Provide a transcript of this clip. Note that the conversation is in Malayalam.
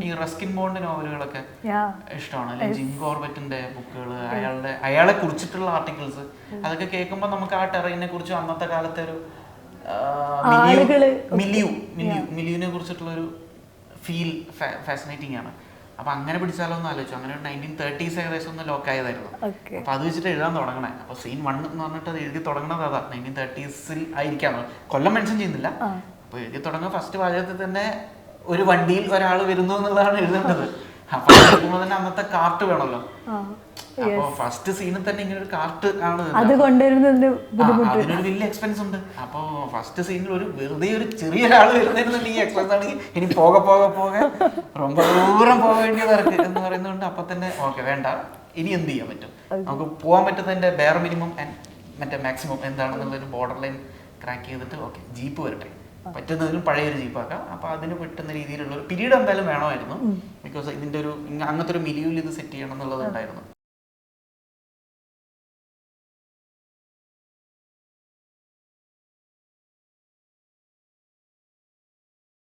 ഈ റസ്കിൻ ബോണ്ട് നോവലുകളൊക്കെ ഇഷ്ടമാണ്, അല്ലെങ്കിൽ ജിം കോർബറ്റിന്റെ ബുക്കുകൾ, അയാളെ കുറിച്ചിട്ടുള്ള ആർട്ടിക്കിൾസ്, അതൊക്കെ കേൾക്കുമ്പോൾ നമുക്ക് ആ ടെറൈനെ കുറിച്ചും അന്നത്തെ കാലത്തെ ഒരു മിലിയുവിനെ കുറിച്ചിട്ടുള്ള ഒരു ഫീൽ ഫാസിനേറ്റിംഗ് ആണ്. അപ്പൊ അങ്ങനെ പിടിച്ചാലോ എന്ന് ആലോചിച്ചു. അങ്ങനെ 1930s ഏകദേശം ഒന്ന് ലോക്ക് ആയതായിരുന്നു. അപ്പൊ അത് വെച്ചിട്ട് എഴുതാൻ തുടങ്ങണേ. അപ്പൊ സീൻ 1 എന്ന് പറഞ്ഞിട്ട് അത് എഴുതി തുടങ്ങുന്നത് അതാ 1930s ആയിരിക്കാം, കൊല്ലം മെൻഷൻ ചെയ്യുന്നില്ല. അപ്പൊ എഴുതി തുടങ്ങുന്ന ഫസ്റ്റ് വാചകത്തിൽ തന്നെ ഒരു വണ്ടിയിൽ ഒരാൾ വരുന്നു എന്നുള്ളതാണ് എഴുതേണ്ടത്. അപ്പൊ എഴുതുമ്പോൾ തന്നെ അന്നത്തെ കാർട്ട് വേണമല്ലോ. അപ്പൊ ഫസ്റ്റ് സീനിൽ തന്നെ ഇങ്ങനെ ഒരു കാർട്ട് ആണ്, അതിനൊരു വലിയ എക്സ്പെൻസ് ഉണ്ട്. അപ്പൊ ഫസ്റ്റ് സീനിൽ ഒരു വെറുതെ ഒരു ചെറിയൊരാൾ വരുന്നതിന് ഈ എക്സ്പെൻസ് ആണെങ്കിൽ ഇനി പോകെ ரொம்ப ദൂരം പോകേണ്ടിയത് ഇറക്ക് എന്ന് പറയുന്നതുകൊണ്ട് അപ്പൊ തന്നെ ഓക്കെ വേണ്ട, ഇനി എന്ത് ചെയ്യാൻ പറ്റും, നമുക്ക് പോകാൻ പറ്റുന്നതിന്റെ ബെയർ മിനിമം മറ്റേ മാക്സിമം എന്താണെന്നുള്ളൊരു ബോർഡർ ലൈൻ ക്രാക്ക് ചെയ്തിട്ട് ഓക്കെ ജീപ്പ് വരട്ടെ, പറ്റുന്നതിനും പഴയൊരു ജീപ്പാക്കാം. അപ്പൊ അതിന് പറ്റുന്ന രീതിയിലുള്ള ഒരു പീരീഡ് എന്തായാലും വേണമായിരുന്നു. ബിക്കോസ് ഇതിന്റെ ഒരു അങ്ങനത്തെ ഒരു മിലിയിൽ ഇത് സെറ്റ് ചെയ്യണം എന്നുള്ളത് ഉണ്ടായിരുന്നു.